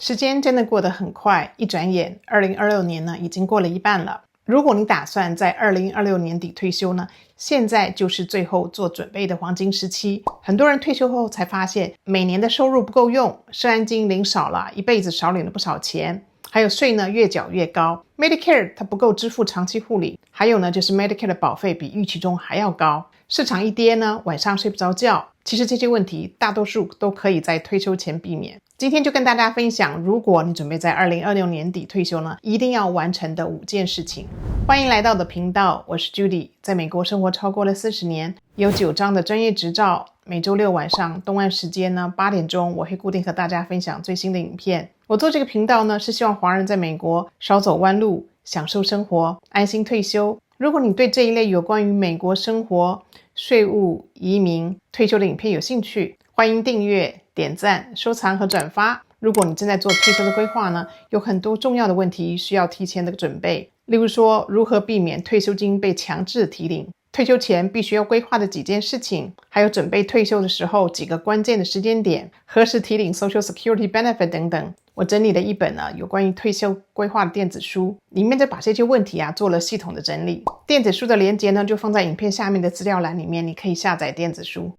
时间真的过得很快，一转眼2026年呢已经过了一半了。如果你打算在2026年底退休呢，现在就是最后做准备的黄金时期。很多人退休后才发现每年的收入不够用，社安金领少了，一辈子少领了不少钱，还有税呢越缴越高， Medicare 它不够支付长期护理，还有呢就是 Medicare 的保费比预期中还要高，市场一跌呢晚上睡不着觉。其实这些问题大多数都可以在退休前避免。今天就跟大家分享，如果你准备在2026年底退休呢，一定要完成的5件事情。欢迎来到我的频道，我是 Judy， 在美国生活超过了40年，有9张的专业执照。每周六晚上东岸时间呢8点钟，我会固定和大家分享最新的影片。我做这个频道呢，是希望华人在美国少走弯路，享受生活，安心退休。如果你对这一类有关于美国生活、税务、移民、退休的影片有兴趣，欢迎订阅、点赞、收藏和转发。如果你正在做退休的规划呢，有很多重要的问题需要提前的准备，例如说如何避免退休金被强制提领，退休前必须要规划的几件事情，还有准备退休的时候几个关键的时间点，何时提领 Social Security Benefit 等等。我整理了一本有关于退休规划的电子书，里面就把这些问题做了系统的整理。电子书的连结呢就放在影片下面的资料栏里面，你可以下载电子书。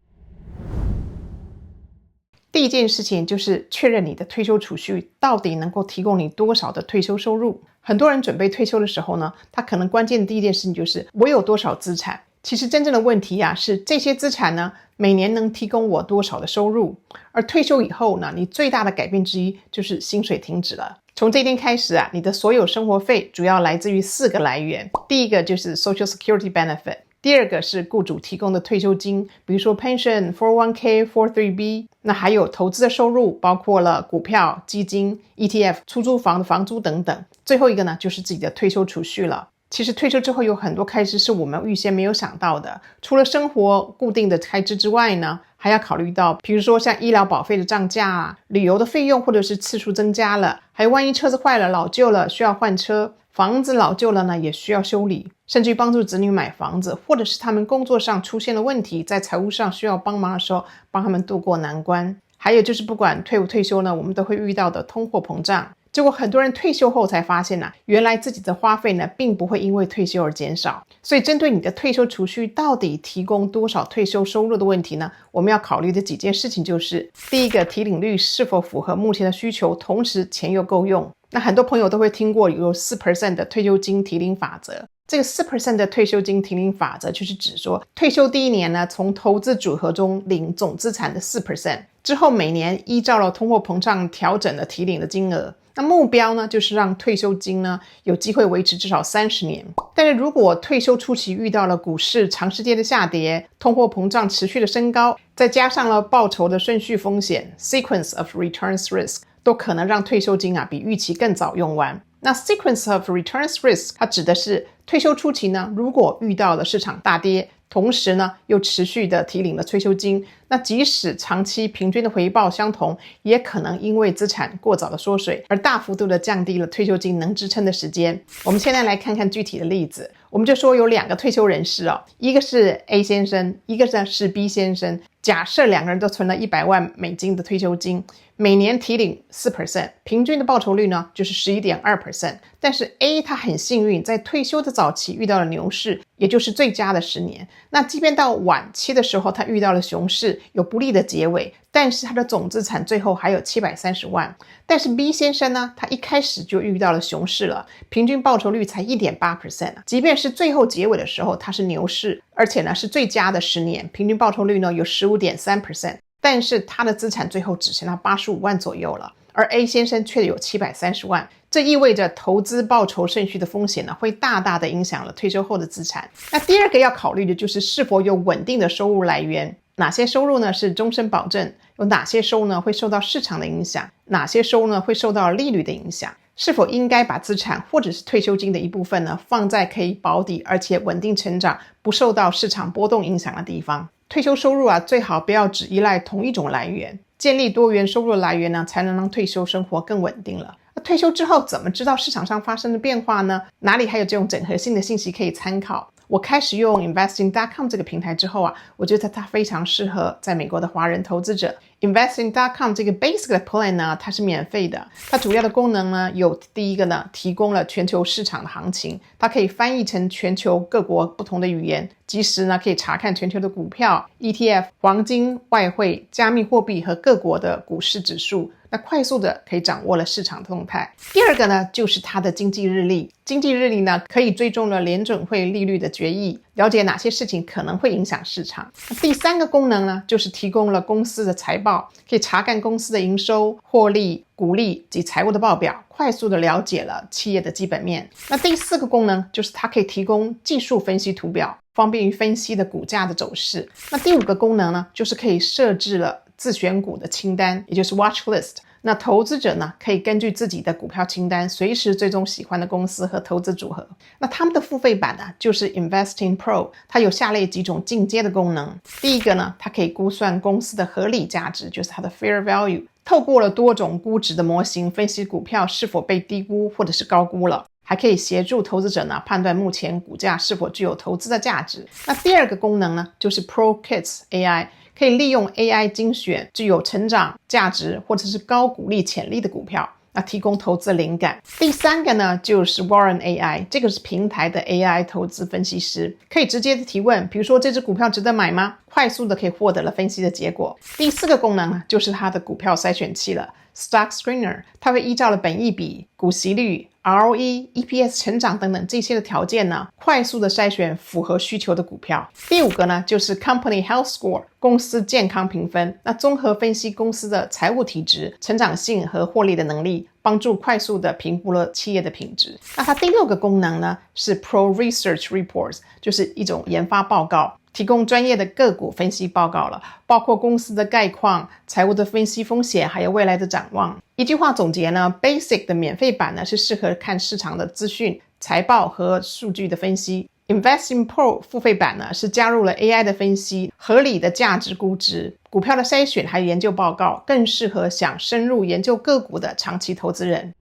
第一件事情就是确认你的退休储蓄到底能够提供你多少的退休收入。很多人准备退休的时候呢，他可能关键的第一件事情就是我有多少资产。其实真正的问题是这些资产呢每年能提供我多少的收入，而退休以后呢，你最大的改变之一就是薪水停止了。从这天开始你的所有生活费主要来自于4个来源。第一个就是 Social Security Benefit， 第二个是雇主提供的退休金，比如说 Pension、 401k、 403b， 那还有投资的收入，包括了股票、基金、ETF、 出租房的房租等等。最后一个呢就是自己的退休储蓄了。其实退休之后有很多开支是我们预先没有想到的，除了生活固定的开支之外呢，还要考虑到比如说像医疗保费的涨价旅游的费用或者是次数增加了，还有万一车子坏了老旧了需要换车，房子老旧了呢也需要修理，甚至于帮助子女买房子，或者是他们工作上出现了问题，在财务上需要帮忙的时候帮他们渡过难关。还有就是不管退不退休呢，我们都会遇到的通货膨胀。结果很多人退休后才发现原来自己的花费呢并不会因为退休而减少。所以针对你的退休储蓄到底提供多少退休收入的问题呢，我们要考虑的几件事情就是，第一个，提领率是否符合目前的需求，同时钱又够用。那很多朋友都会听过有 4% 的退休金提领法则。这个 4% 的退休金提领法则就是指说，退休第一年呢，从投资组合中领总资产的 4%， 之后每年依照了通货膨胀调整了提领的金额。那目标呢就是让退休金呢有机会维持至少30年。但是如果退休初期遇到了股市长时间的下跌，通货膨胀持续的升高，再加上了报酬的顺序风险 sequence of returns risk， 都可能让退休金比预期更早用完。那 sequence of returns risk 它指的是退休初期呢，如果遇到了市场大跌，同时呢又持续的提领了退休金，那即使长期平均的回报相同，也可能因为资产过早的缩水而大幅度的降低了退休金能支撑的时间。我们现在来看看具体的例子。我们就说有2个退休人士一个是 A 先生，一个是 B 先生。假设2个人都存了100万美金的退休金，每年提领 4%， 平均的报酬率呢就是 11.2%。 但是 A 他很幸运，在退休的早期遇到了牛市，也就是最佳的10年。那即便到晚期的时候他遇到了熊市，有不利的结尾，但是他的总资产最后还有730万。但是 B 先生呢，他一开始就遇到了熊市了，平均报酬率才 1.8%。 即便是最后结尾的时候他是牛市，而且呢是最佳的10年，平均报酬率呢有 15.3%， 但是他的资产最后只剩下85万左右了，而 A 先生却有730万。这意味着投资报酬顺序的风险呢，会大大的影响了退休后的资产。那第二个要考虑的就是是否有稳定的收入来源，哪些收入呢是终身保证，有哪些收入呢会受到市场的影响，哪些收入呢会受到利率的影响，是否应该把资产或者是退休金的一部分呢放在可以保底而且稳定成长，不受到市场波动影响的地方。退休收入最好不要只依赖同一种来源，建立多元收入的来源呢，才能让退休生活更稳定了。退休之后怎么知道市场上发生的变化呢？哪里还有这种整合性的信息可以参考？我开始用 investing.com 这个平台之后啊，我觉得它非常适合在美国的华人投资者。investing.com 这个 basic 的 plan 呢，它是免费的。它主要的功能呢，有第一个呢，提供了全球市场的行情，它可以翻译成全球各国不同的语言，及时呢可以查看全球的股票、ETF、黄金、外汇、加密货币和各国的股市指数。那快速的可以掌握了市场动态。第二个呢，就是它的经济日历。经济日历呢，可以追踪了联准会利率的决议，了解哪些事情可能会影响市场。第三个功能呢，就是提供了公司的财报，可以查看公司的营收、获利、股利及财务的报表，快速的了解了企业的基本面。那第四个功能就是它可以提供技术分析图表，方便于分析的股价的走势。那第五个功能呢，就是可以设置了自选股的清单，也就是 watch list。那投资者呢，可以根据自己的股票清单随时追踪喜欢的公司和投资组合。那他们的付费版呢，就是 Investing Pro， 它有下列几种进阶的功能。第一个呢，它可以估算公司的合理价值，就是它的 fair value， 透过了多种估值的模型分析股票是否被低估或者是高估了，还可以协助投资者呢判断目前股价是否具有投资的价值。那第二个功能呢，就是 Pro Kids AI，可以利用 AI 精选具有成长价值或者是高股利潜力的股票，那提供投资灵感。第三个呢，就是 Warren AI， 这个是平台的 AI 投资分析师，可以直接的提问，比如说这只股票值得买吗？快速的可以获得了分析的结果。第四个功能呢，就是它的股票筛选器了， Stock Screener， 它会依照了本益比、股息率、ROE、EPS 成长等等这些的条件呢，快速的筛选符合需求的股票。第五个呢，就是 Company Health Score， 公司健康评分，那综合分析公司的财务体质、成长性和获利的能力，帮助快速的评估了企业的品质。那它第六个功能呢，是 Pro Research Reports， 就是一种研发报告，提供专业的个股分析报告了，包括公司的概况、财务的分析风险，还有未来的展望。一句话总结呢， Basic 的免费版呢是适合看市场的资讯、财报和数据的分析。Investing Pro 付费版呢是加入了 AI 的分析、合理的价值估值、股票的筛选还有研究报告，更适合想深入研究个股的长期投资人。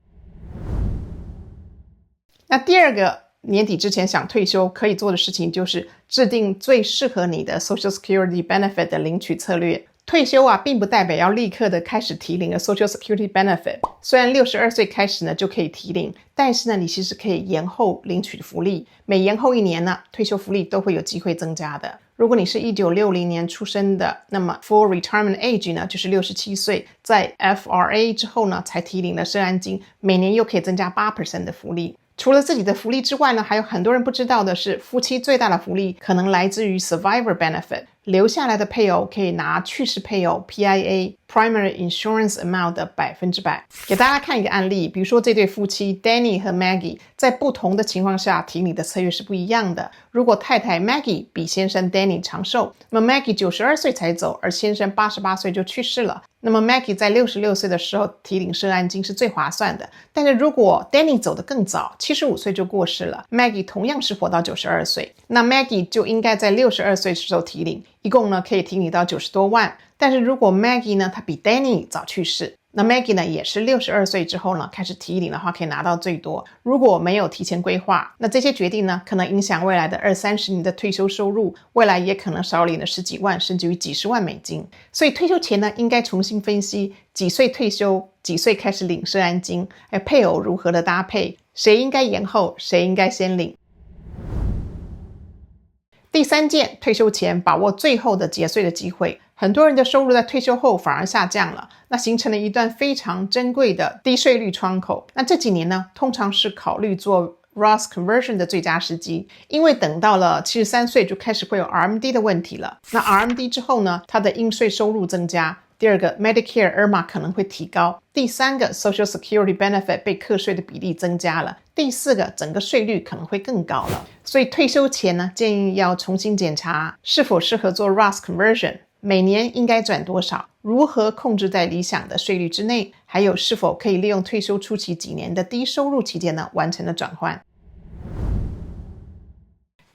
那第二个年底之前想退休可以做的事情，就是制定最适合你的 Social Security Benefit 的领取策略。退休啊，并不代表要立刻的开始提领了 Social Security Benefit。虽然62岁开始呢就可以提领，但是呢，你其实可以延后领取福利。每延后1年呢，退休福利都会有机会增加的。如果你是1960年出生的，那么 Full Retirement Age 呢就是67岁，在 FRA 之后呢才提领了社安金，每年又可以增加 8% 的福利。除了自己的福利之外呢，还有很多人不知道的是，夫妻最大的福利可能来自于 Survivor Benefit， 留下来的配偶可以拿去世配偶 PIA Primary Insurance Amount 的100%。给大家看一个案例，比如说这对夫妻 Danny 和 Maggie 在不同的情况下提领的策略是不一样的。如果太太 Maggie 比先生 Danny 长寿，那么 Maggie 92岁才走，而先生88岁就去世了，那么 Maggie 在66岁的时候提领社安金是最划算的。但是如果 Danny 走得更早，75岁就过世了， Maggie 同样是活到92岁，那 Maggie 就应该在62岁的时候提领，一共呢可以提领到90多万。但是如果 Maggie 呢，她比 Danny 早去世，那 Maggie 呢也是62岁之后呢开始提领的话，可以拿到最多。如果没有提前规划，那这些决定呢可能影响未来的20-30年的退休收入，未来也可能少领了10几万甚至于几十万美金。所以退休前呢应该重新分析几岁退休，几岁开始领社安金，还有配偶如何的搭配，谁应该延后，谁应该先领。第三件，退休前把握最后的节税的机会。很多人的收入在退休后反而下降了，那形成了一段非常珍贵的低税率窗口。那这几年呢，通常是考虑做 Roth Conversion 的最佳时机，因为等到了73岁就开始会有 RMD 的问题了。那 RMD 之后呢，它的应税收入增加。第二个 Medicare IRMAA 可能会提高。第三个 Social Security Benefit 被课税的比例增加了。第四个整个税率可能会更高了。所以退休前呢，建议要重新检查是否适合做 Roth Conversion， 每年应该转多少，如何控制在理想的税率之内，还有是否可以利用退休初期几年的低收入期间呢完成了转换。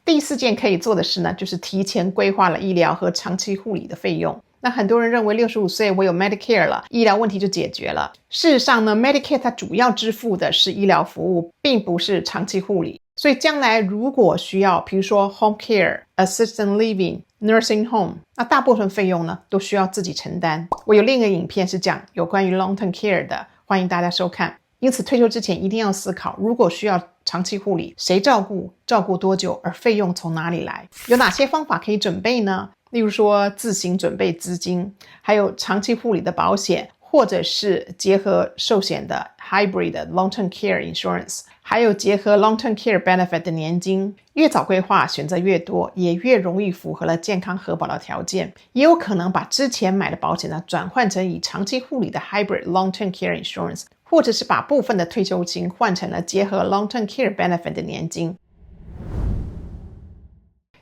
第四件可以做的事呢，就是提前规划了医疗和长期护理的费用。那很多人认为65岁我有 Medicare 了，医疗问题就解决了。事实上呢， Medicare 它主要支付的是医疗服务，并不是长期护理。所以将来如果需要比如说 home care、assisted living、nursing home， 那大部分费用呢都需要自己承担。我有另一个影片是讲有关于 long-term care 的，欢迎大家收看。因此退休之前一定要思考，如果需要长期护理，谁照顾，照顾多久，而费用从哪里来，有哪些方法可以准备呢？例如说自行准备资金，还有长期护理的保险，或者是结合寿险的 hybrid 的 long-term care insurance， 还有结合 long-term care benefit 的年金。越早规划，选择越多，也越容易符合了健康核保的条件。也有可能把之前买的保险呢转换成以长期护理的 hybrid long-term care insurance， 或者是把部分的退休金换成了结合 long-term care benefit 的年金。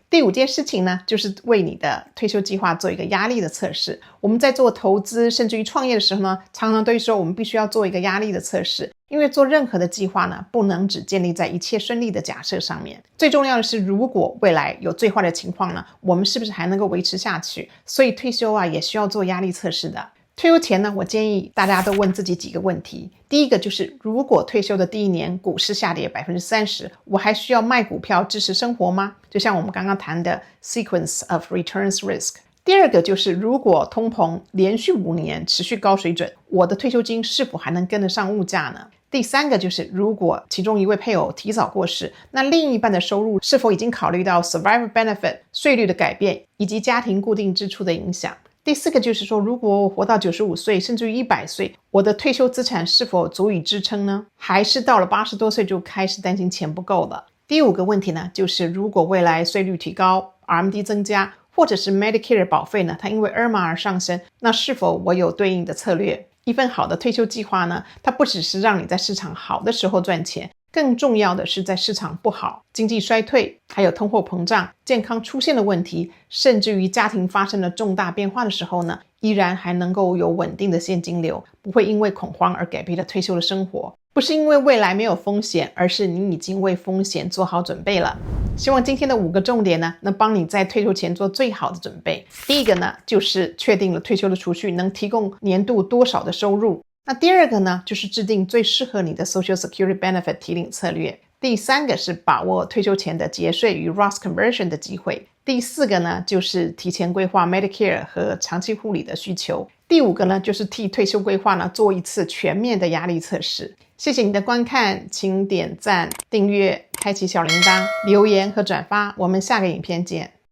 第5件事情呢，就是为你的退休计划做一个压力的测试。我们在做投资甚至于创业的时候呢，常常都会说我们必须要做一个压力的测试，因为做任何的计划呢，不能只建立在一切顺利的假设上面。最重要的是，如果未来有最坏的情况呢，我们是不是还能够维持下去？所以退休也需要做压力测试的。退休前呢，我建议大家都问自己几个问题。第一个就是，如果退休的第1年股市下跌 30%， 我还需要卖股票支持生活吗？就像我们刚刚谈的 sequence of returns risk。第二个就是，如果通膨连续5年持续高水准，我的退休金是否还能跟得上物价呢？第3个就是，如果其中一位配偶提早过世，那另一半的收入是否已经考虑到 survivor benefit 税率的改变以及家庭固定支出的影响？第4个就是说，如果我活到95岁甚至于100岁，我的退休资产是否足以支撑呢？还是到了80多岁就开始担心钱不够了？第5个问题呢，就是如果未来税率提高， RMD 增加，或者是 Medicare 保费呢，它因为 IRMA 而上升，那是否我有对应的策略？一份好的退休计划呢，它不只是让你在市场好的时候赚钱，更重要的是在市场不好、经济衰退、还有通货膨胀、健康出现的问题，甚至于家庭发生了重大变化的时候呢，依然还能够有稳定的现金流，不会因为恐慌而改变了退休的生活。不是因为未来没有风险，而是你已经为风险做好准备了。希望今天的5个重点呢，能帮你在退休前做最好的准备。第一个呢，就是确定了退休的储蓄能提供年度多少的收入。那第2个呢，就是制定最适合你的 Social Security Benefit 提领策略。第3个是把握退休前的节税与 Roth Conversion 的机会。第4个呢，就是提前规划 Medicare 和长期护理的需求。第5个呢，就是替退休规划呢做一次全面的压力测试。谢谢你的观看，请点赞、订阅、开启小铃铛、留言和转发，我们下个影片见。